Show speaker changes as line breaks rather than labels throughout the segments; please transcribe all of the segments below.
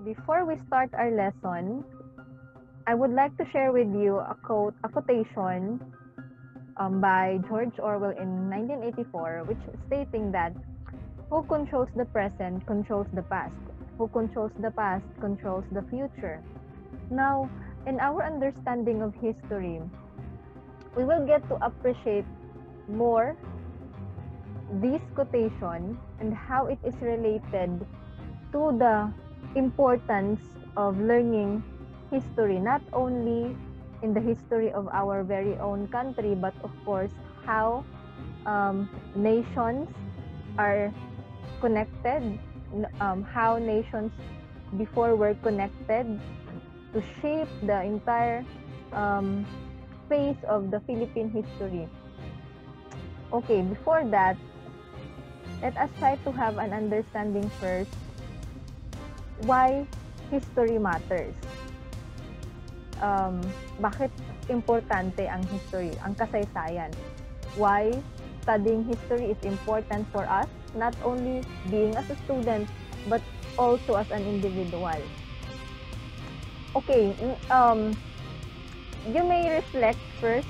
Before we start our lesson, I would like to share with you a quotation by George Orwell in 1984, which is stating that who controls the present controls the past. Who controls the past controls the future. Now, in our understanding of history, we will get to appreciate more this quotation and how it is related to the importance of learning history, not only in the history of our very own country, but of course how nations are connected, how nations before were connected to shape the entire phase of the Philippine history. Okay, before that, let us try to have an understanding first why history matters. Bakit importante ang history, ang kasaysayan? Why studying history is important for us, not only being as a student, but also as an individual. Okay, you may reflect first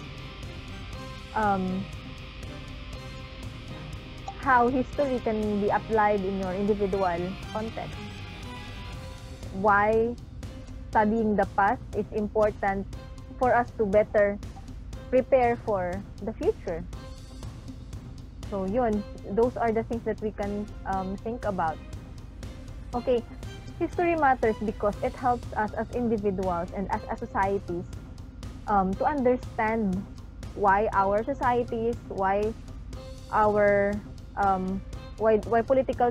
how history can be applied in your individual context. Why studying the past is important for us to better prepare for the future. So yun, those are the things that we can think about. Okay, history matters because it helps us as individuals and as societies to understand why our societies, why our why political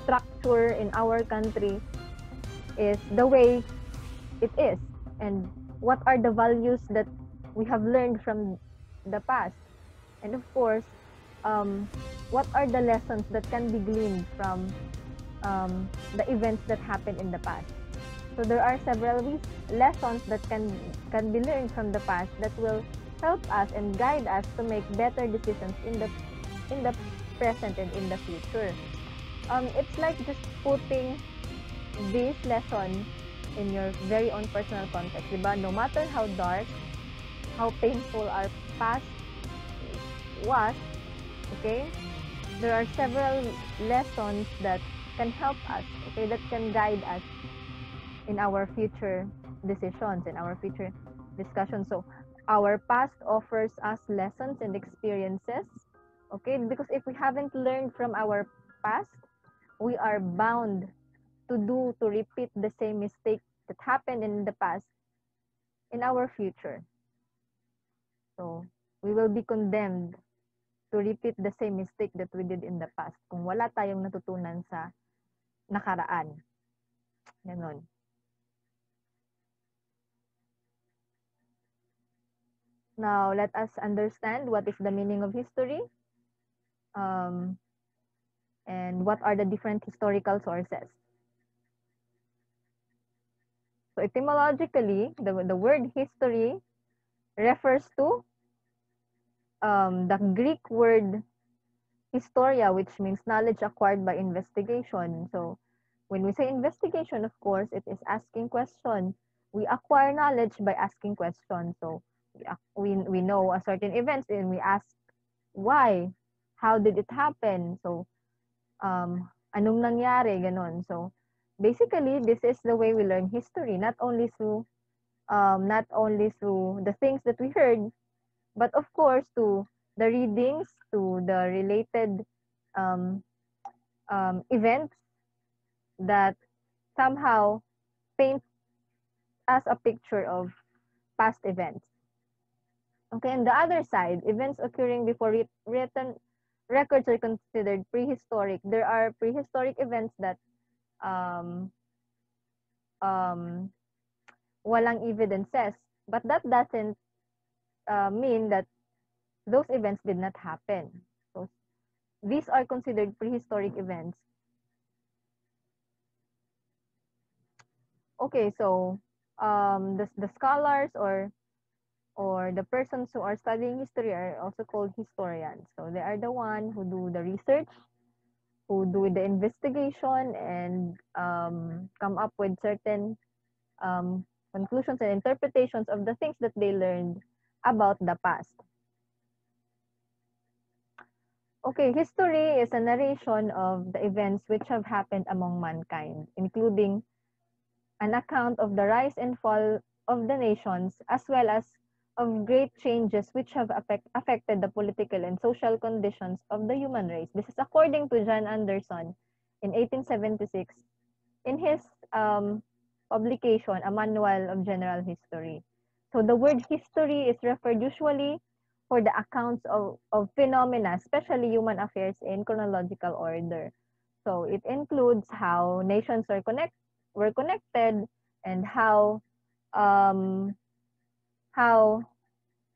structure in our country is the way it is, and what are the values that we have learned from the past, and of course what are the lessons that can be gleaned from the events that happened in the past. So there are several lessons that can be learned from the past that will help us and guide us to make better decisions in the present and in the future. It's like just putting this lesson in your very own personal context, diba? No matter how dark, how painful our past was, okay, there are several lessons that can help us, okay, that can guide us in our future decisions, in our future discussions. So our past offers us lessons and experiences, okay, because if we haven't learned from our past, we are bound to repeat the same mistake that happened in the past in our future. So we will be condemned to repeat the same mistake that we did in the past kung wala tayong natutunan sa nakaraan. Ganon. Now, let us understand what is the meaning of history and what are the different historical sources. So etymologically, the word history refers to the Greek word historia, which means knowledge acquired by investigation. So when we say investigation, of course, it is asking questions. We acquire knowledge by asking questions. So we know a certain events and we ask why, how did it happen? So anong nangyari, ganon. So basically, this is the way we learn history, not only through the things that we heard, but of course to the readings, to the related events that somehow paint us a picture of past events. Okay, on the other side, events occurring before written records are considered prehistoric. There are prehistoric events that walang evidences, but that doesn't mean that those events did not happen. So these are considered prehistoric events. Okay, so the scholars or the persons who are studying history are also called historians. So they are the one who do the research who do the investigation and come up with certain conclusions and interpretations of the things that they learned about the past. Okay, history is a narration of the events which have happened among mankind, including an account of the rise and fall of the nations, as well as of great changes which have affected the political and social conditions of the human race. This is according to John Anderson in 1876 in his publication, A Manual of General History. So the word history is referred usually for the accounts of phenomena, especially human affairs in chronological order. So it includes how nations were connected and how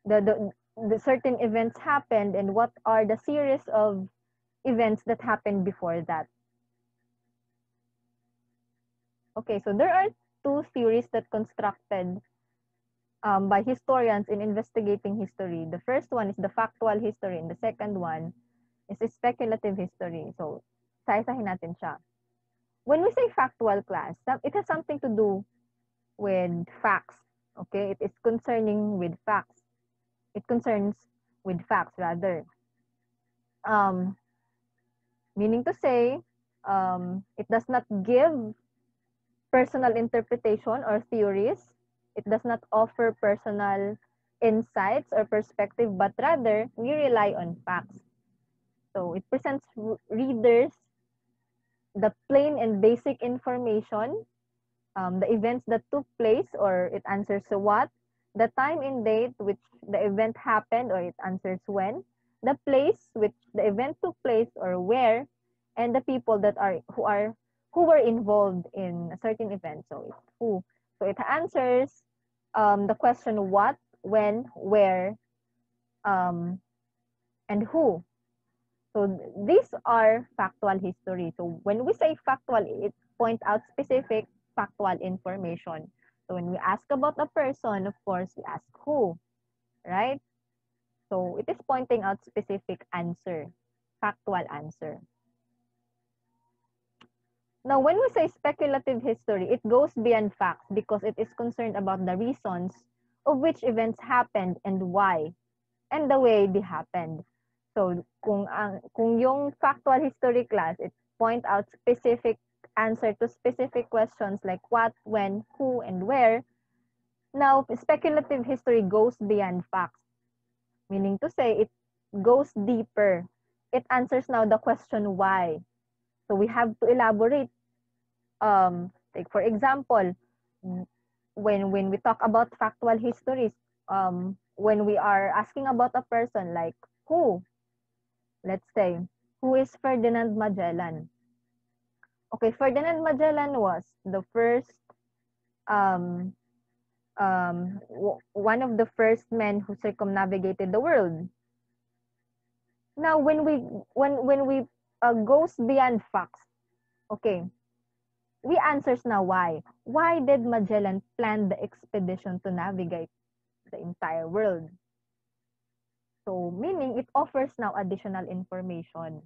the certain events happened and what are the series of events that happened before that. Okay, so there are two theories that constructed by historians in investigating history. The first one is the factual history, and the second one is speculative history. So, isa-isahin natin siya. When we say factual class, it has something to do with facts. Okay, it is concerning with facts. It concerns with facts rather. Meaning to say, it does not give personal interpretation or theories. It does not offer personal insights or perspective, but rather we rely on facts. So it presents readers the plain and basic information, the events that took place, or it answers what, the time and date which the event happened, or it answers when, the place which the event took place, or where, and the people that who were involved in a certain event. So it's who. So it answers the question what, when, where, and who. So these are factual history. So when we say factual, it points out specific factual information. So when we ask about a person, of course, we ask who, right? So it is pointing out specific answer, factual answer. Now, when we say speculative history, it goes beyond facts because it is concerned about the reasons of which events happened and why, and the way they happened. So, kung yung factual history class, it point out specific answer to specific questions like what, when, who, and where. Now, speculative history goes beyond facts, meaning to say it goes deeper. It answers now the question why. So we have to elaborate. Like for example, when we talk about factual histories, when we are asking about a person like who, let's say, who is Ferdinand Magellan? Okay, Ferdinand Magellan was the first, one of the first men who circumnavigated the world. Now, when we goes beyond facts, okay, we answers now why. Why did Magellan plan the expedition to navigate the entire world? So, meaning it offers now additional information.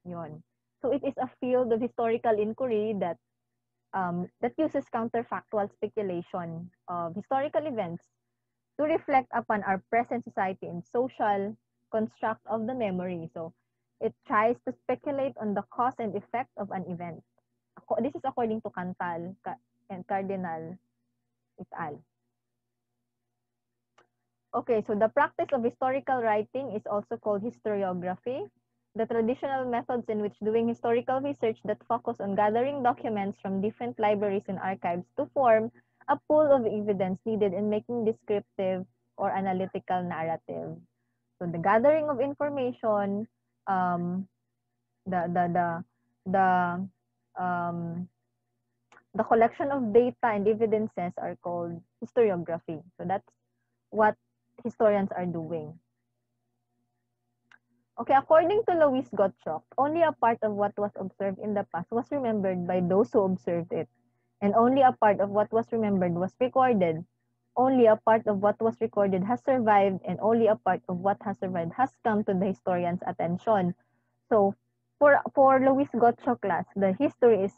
Yun. So, it is a field of historical inquiry that uses counterfactual speculation of historical events to reflect upon our present society and social construct of the memory. So, it tries to speculate on the cause and effect of an event. This is according to Cantal and Cardinal et al. Okay, so the practice of historical writing is also called historiography. The traditional methods in which doing historical research that focus on gathering documents from different libraries and archives to form a pool of evidence needed in making descriptive or analytical narrative. So the gathering of information, the collection of data and evidences are called historiography. So that's what historians are doing. Okay, according to Louis Gottschalk, only a part of what was observed in the past was remembered by those who observed it, and only a part of what was remembered was recorded. Only a part of what was recorded has survived, and only a part of what has survived has come to the historian's attention. So, for Luis Gottschalk class, the history is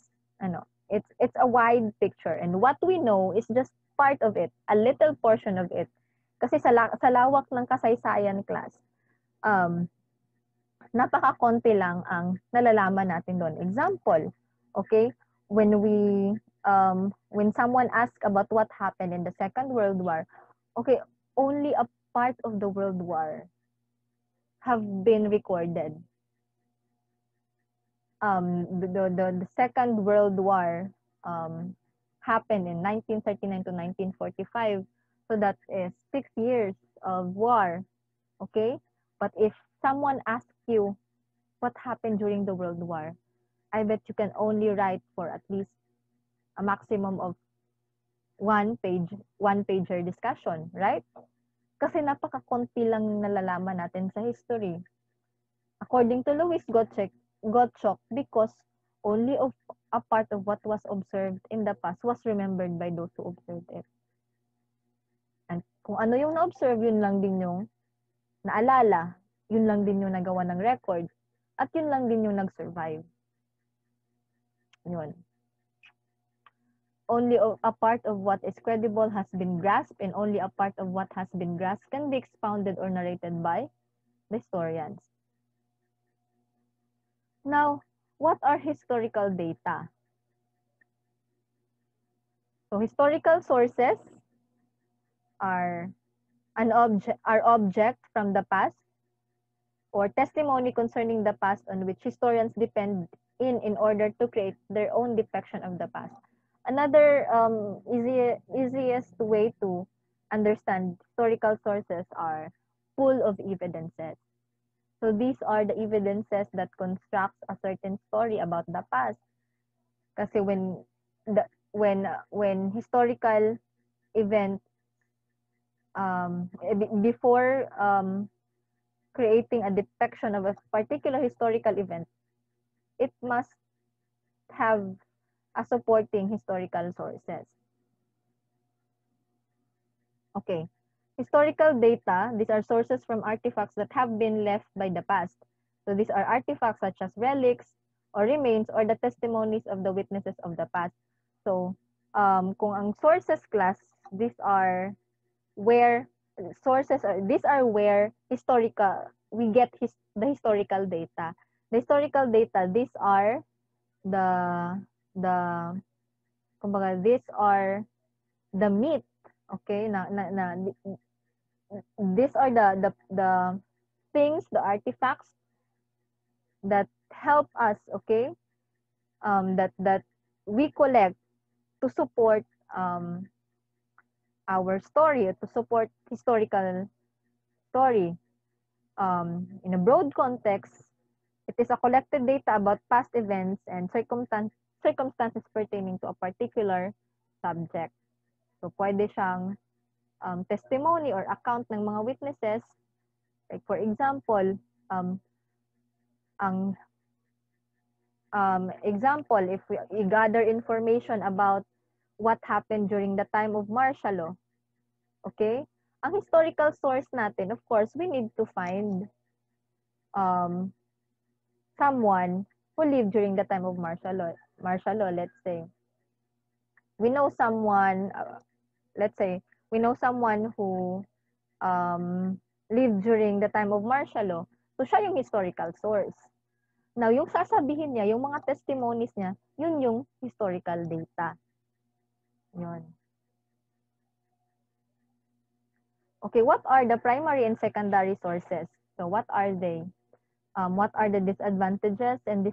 it's a wide picture, and what we know is just part of it, a little portion of it. Kasi sa lawak ng kasaysayan class, napaka-konti lang ang nalalaman natin doon. Example, okay, when when someone asks about what happened in the Second World War, okay, only a part of the World War have been recorded. The Second World War happened in 1939 to 1945. So that is 6 years of war. Okay? But if someone asks you what happened during the World War, I bet you can only write for at least a maximum of one-pager discussion, right? Kasi napaka-konti lang nalalaman natin sa history. According to Louis Gottschalk, because only of a part of what was observed in the past was remembered by those who observed it. And kung ano yung na-observe, yun lang din yung naalala, yun lang din yung nagawa ng record, at yun lang din yung nag-survive. Yun. Only a part of what is credible has been grasped, and only a part of what has been grasped can be expounded or narrated by the historians. Now, what are historical data? So historical sources are object from the past or testimony concerning the past on which historians depend in order to create their own depiction of the past. Another easiest way to understand historical sources are full of evidences. So these are the evidences that constructs a certain story about the past. Kasi when historical event before creating a depiction of a particular historical event, it must have a supporting historical sources. Okay. Historical data, these are sources from artifacts that have been left by the past. So these are artifacts such as relics or remains or the testimonies of the witnesses of the past. So kung ang sources class, these are where we get the historical data. The historical data, these are these are the myth, okay, these are the things, the artifacts that help us, okay, that we collect to support our story, to support historical story. In a broad context, it is a collected data about past events and circumstances pertaining to a particular subject. So, pwede siyang testimony or account ng mga witnesses. Like for example, example, if we gather information about what happened during the time of martial law, okay? Ang historical source natin, of course, we need to find someone who lived during the time of martial law. Let's say we know someone. Let's say we know someone who lived during the time of martial law. So siya yung historical source. Now, yung sasabihin niya, yung mga testimonies niya, yun yung historical data. Yun. Okay, what are the primary and secondary sources? So what are they? What are the disadvantages and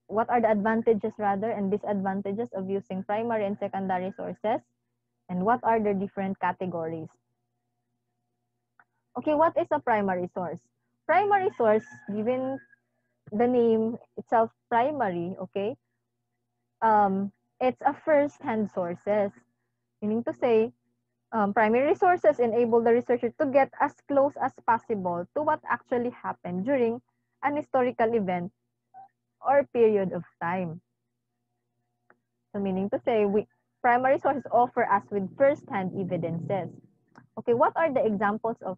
what are the advantages rather and disadvantages of using primary and secondary sources? And what are the different categories? Okay, what is a primary source? Primary source, given the name itself primary, okay, it's a first-hand sources. Meaning to say, primary sources enable the researcher to get as close as possible to what actually happened during an historical event or period of time. So meaning to say, primary sources offer us with first-hand evidences. Okay, what are the examples of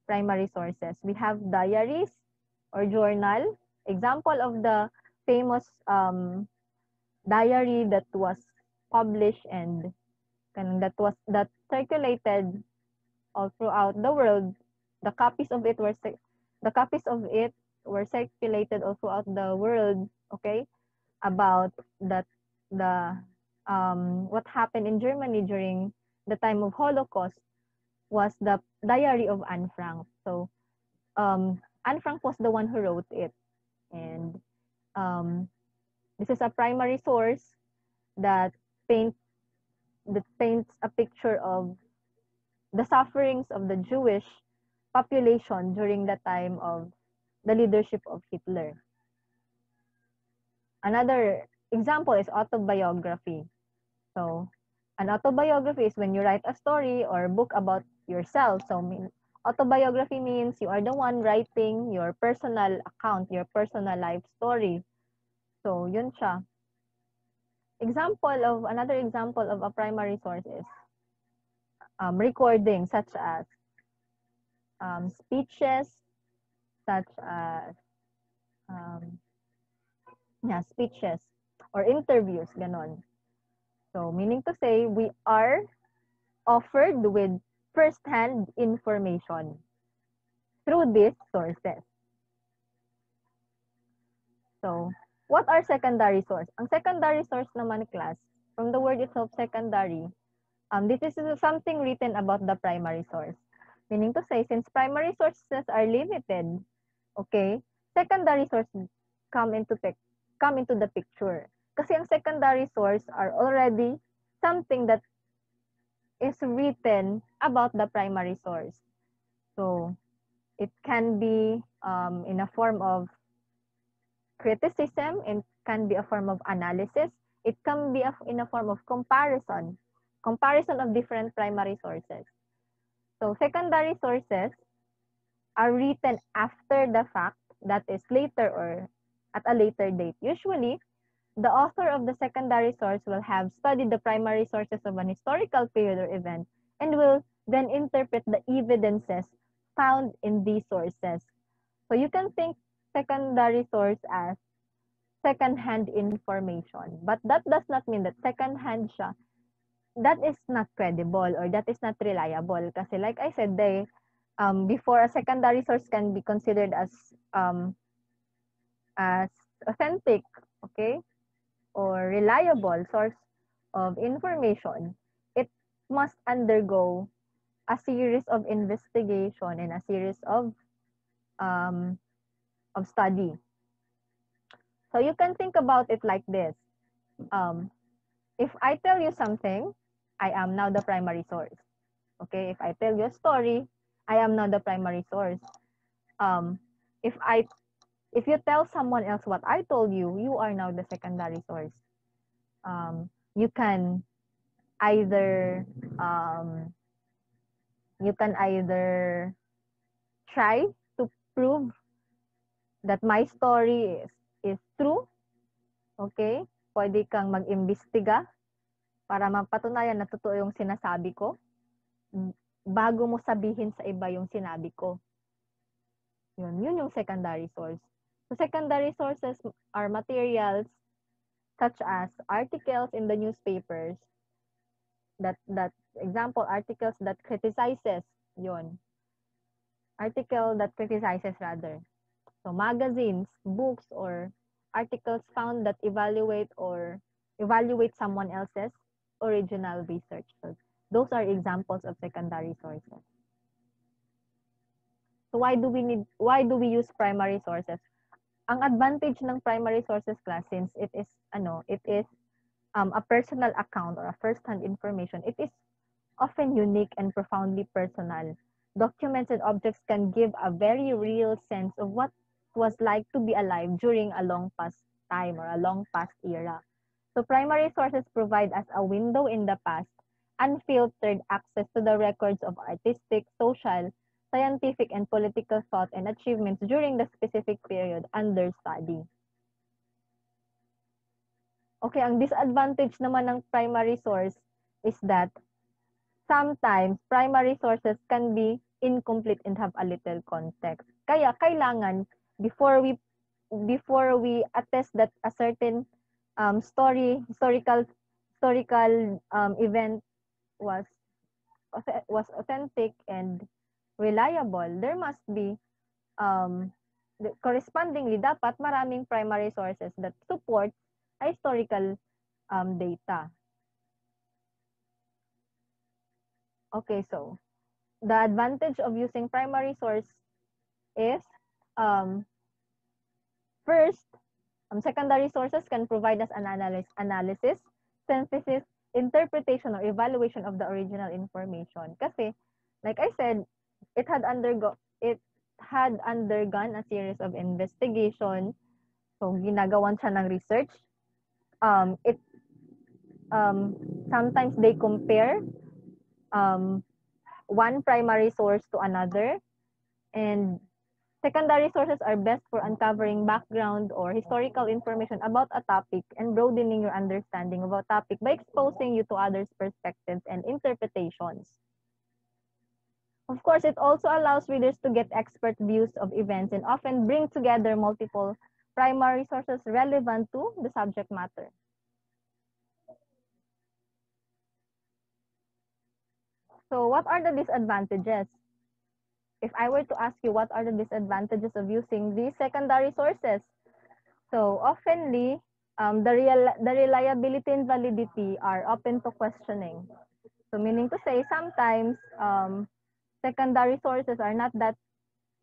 primary sources? We have diaries or journal, example of the famous diary that was published and that circulated all throughout the world. The copies of it were circulated all throughout the world. Okay, about the what happened in Germany during the time of Holocaust was the diary of Anne Frank. So Anne Frank was the one who wrote it, and this is a primary source that paints a picture of the sufferings of the Jewish population during the time of the leadership of Hitler. Another example is autobiography. So an autobiography is when you write a story or book about yourself. So autobiography means you are the one writing your personal account, your personal life story. So yun siya. Another example of a primary source is recording, such as speeches, such as speeches or interviews, ganon. So meaning to say, we are offered with first-hand information through these sources. So, what are secondary source? Ang secondary source naman, class, from the word itself, secondary, this is something written about the primary source. Meaning to say, since primary sources are limited, okay, secondary sources come into the picture. Kasi ang secondary source are already something that is written about the primary source. So, it can be in a form of criticism, it can be a form of analysis, it can be in a form of comparison of different primary sources. So secondary sources are written after the fact, that is later or at a later date. Usually, the author of the secondary source will have studied the primary sources of an historical period or event and will then interpret the evidences found in these sources. So you can think secondary source as second-hand information. But that does not mean that second-hand siya, that is not credible or that is not reliable. Kasi like I said, before a secondary source can be considered as authentic, okay, or reliable source of information, it must undergo a series of investigation and a series of study. So you can think about it like this. If I tell you something, I am now the primary source. Okay, if I tell you a story, I am now the primary source. If you tell someone else what I told you, you are now the secondary source. You can either try to prove that my story is true. Okay? Pwede kang mag-imbestiga para mapatunayan na totoo yung sinasabi ko bago mo sabihin sa iba yung sinabi ko. Yun yung secondary source. So secondary sources are materials such as articles in the newspapers, that example, articles that criticizes, yun. Article that criticizes rather. So magazines, books, or articles found that evaluate someone else's original research. So those are examples of secondary sources. So why do we use primary sources? Ang advantage ng primary sources, class, since it is a personal account or a first-hand information, it is often unique and profoundly personal. Documents and objects can give a very real sense of what it was like to be alive during a long past time or a long past era. So primary sources provide us a window in the past, unfiltered access to the records of artistic, social, scientific, and political thought and achievements during the specific period under study. Okay, ang disadvantage naman ng primary source is that sometimes primary sources can be incomplete and have a little context. Kaya kailangan, before we before we attest that a certain historical event was authentic and reliable, there must be correspondingly dapat maraming primary sources that support historical data. Okay, so the advantage of using primary source is first, secondary sources can provide us an analysis, synthesis, interpretation, or evaluation of the original information. Kasi, like I said, it had undergone a series of investigation. So, ginagawan siya ng research. Sometimes they compare one primary source to another, and secondary sources are best for uncovering background or historical information about a topic and broadening your understanding of a topic by exposing you to others' perspectives and interpretations. Of course, it also allows readers to get expert views of events and often bring together multiple primary sources relevant to the subject matter. So what are the disadvantages? If I were to ask you what are the disadvantages of using these secondary sources, so oftenly the reliability and validity are open to questioning. So meaning to say, sometimes secondary sources are not that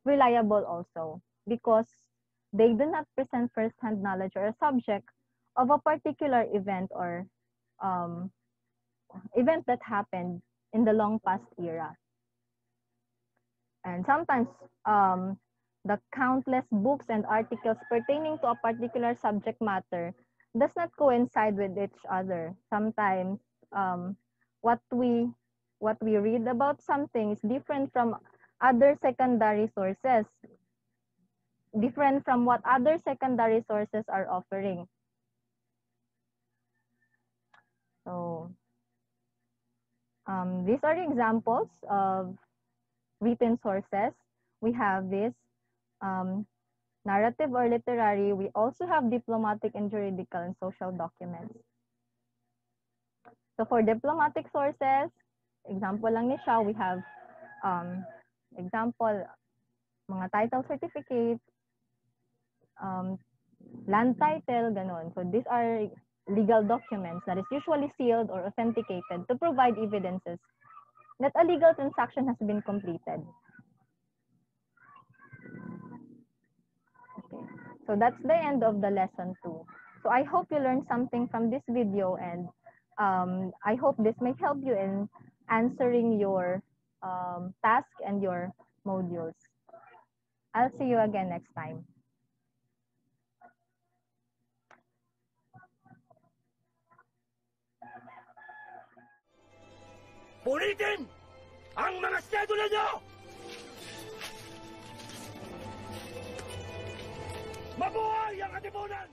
reliable also because they do not present first-hand knowledge or a subject of a particular event or event that happened in the long past era. And sometimes the countless books and articles pertaining to a particular subject matter does not coincide with each other. Sometimes what we read about something is different from other secondary sources, different from what other secondary sources are offering. So these are the examples of written sources. We have this narrative or literary. We also have diplomatic and juridical and social documents. So for diplomatic sources, example lang ni siya, we have example, mga title certificate, land title, ganon. So these are legal documents that is usually sealed or authenticated to provide evidences that a legal transaction has been completed. Okay, so that's the end of the lesson 2. So I hope you learned something from this video, and I hope this may help you in answering your task and your modules. I'll see you again next time.
Punitin ang mga schedule nyo! Mabuhay ang Katipunan!